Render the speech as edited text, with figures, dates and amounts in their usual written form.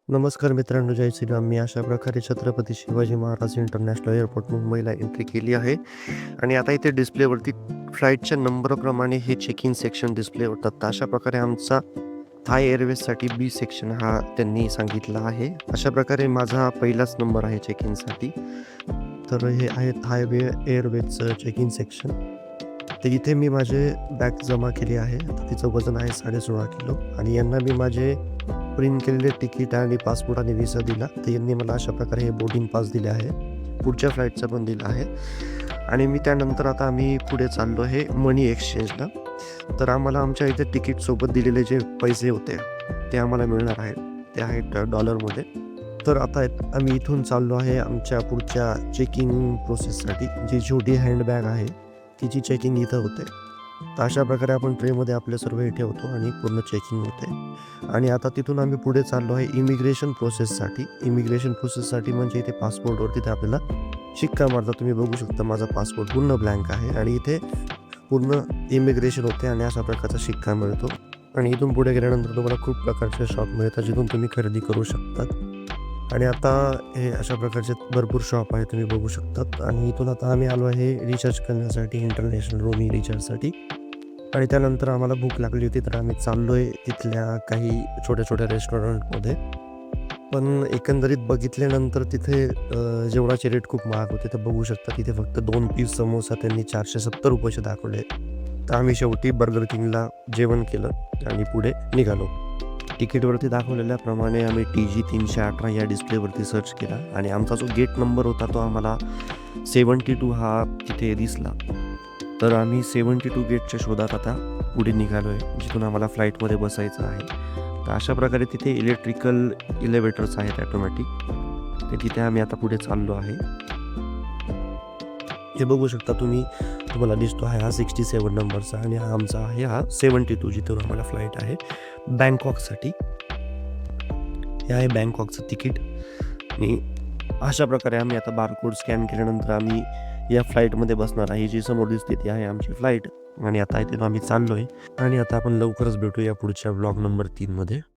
नमस्कार मित्रांनो, जय श्रीराम. मी अशा प्रकारे छत्रपती शिवाजी महाराज इंटरनॅशनल एअरपोर्ट मुंबईला एंट्री केली आहे आणि आता इथे डिस्प्लेवरती फ्लाईटच्या नंबरप्रमाणे हे चेक इन सेक्शन डिस्प्ले होतात. तर अशा प्रकारे आमचा थाय एअरवेजसाठी बी सेक्शन हा त्यांनी सांगितला आहे. अशा प्रकारे माझा हा पहिलाच नंबर आहे चेक इनसाठी. तर हे आहे थाय एअरवेजचं चेक इन सेक्शन. तर इथे मी माझे बॅग जमा केली आहे. आता तिचं वजन आहे 16.5 किलो आणि यांना मी माझे प्रिंट केलेले तिकीट आणि पासपोर्ट आणि व्हिसा दिला. तर यांनी मला अशा प्रकारे हे बोर्डिंग पास दिले आहे. पुढच्या फ्लाईटचं पण दिलं आहे आणि मी त्यानंतर आता आम्ही पुढे चाललो आहे मनी एक्सचेंजला. तर आम्हाला आमच्या इथे तिकीटसोबत दिलेले जे पैसे होते ते आम्हाला मिळणार आहेत. ते आहेत डॉलरमध्ये. तर आता आम्ही इथून चाललो आहे आमच्या पुढच्या चेकिंग प्रोसेससाठी. जी छोटी हँडबॅग आहे तिची चेकिंग इथं होते. तर अशा प्रकारे आपण ट्रेमध्ये आपले सर्व हे ठेवतो आणि पूर्ण चेकिंग होते आणि आता तिथून आम्ही पुढे चाललो आहे इमिग्रेशन प्रोसेससाठी. इमिग्रेशन प्रोसेससाठी म्हणजे इथे पासपोर्टवरती ते आपल्याला शिक्का मारतात. तुम्ही बघू शकता माझा पासपोर्ट पूर्ण ब्लँक आहे आणि इथे पूर्ण इमिग्रेशन होते आणि अशा प्रकारचा शिक्का मिळतो. आणि इथून पुढे गेल्यानंतर तुम्हाला खूप प्रकारचे शॉप मिळतात जिथून तुम्ही खरेदी करू शकतात. आणि आता हे अशा प्रकारचे भरपूर शॉप आहे तुम्ही बघू शकतात. आणि इथून आता आम्ही आलो आहे रिचार्ज करण्यासाठी, इंटरनॅशनल रोमिंग रिचार्जसाठी. आणि त्यानंतर आम्हाला भूक लागली होती तर आम्ही चाललो आहे तिथल्या काही छोट्या रेस्टॉरंटमध्ये. पण एकंदरीत बघितल्यानंतर तिथे जेवणाचे रेट खूप महाग होते. तर बघू शकता तिथे फक्त 2 पीस समोसा त्यांनी 470 रुपयाचे दाखवले. तर आम्ही शेवटी बर्गर किंगला जेवण केलं आणि पुढे निघालो. तिकीटवरती दाखवलेल्याप्रमाणे आम्ही TG 318 या डिस्प्लेवरती सर्च केला आणि आमचा जो गेट नंबर होता तो आम्हाला 72 हा तिथे दिसला. तर आम्ही 72 गेटच्या शोधात आता पुढे निघालो आहे, जिथून आम्हाला फ्लाईटमध्ये बसायचं आहे. तर अशा प्रकारे तिथे इलेक्ट्रिकल इलेव्हेटर्स आहेत ऑटोमॅटिक. ते तिथे आम्ही आता पुढे चाललो आहे. हे बघू शकता तुम्ही, तुम्हाला दिसतो आहे हा 67 नंबरचा आणि हा आमचा आहे हा 72 जिथून आम्हाला फ्लाईट आहे बँकॉकसाठी. हे आहे बँकॉकचं तिकीट आणि अशा प्रकारे आम्ही आता बारकोड स्कॅन केल्यानंतर आम्ही या फ्लाईटमध्ये बसणार आहे. जी समोर दिसते ती आहे आमची फ्लाईट आणि आता इथून आम्ही चाललो आहे आणि आता आपण लवकरच भेटूया पुढच्या ब्लॉग नंबर 3 मध्ये.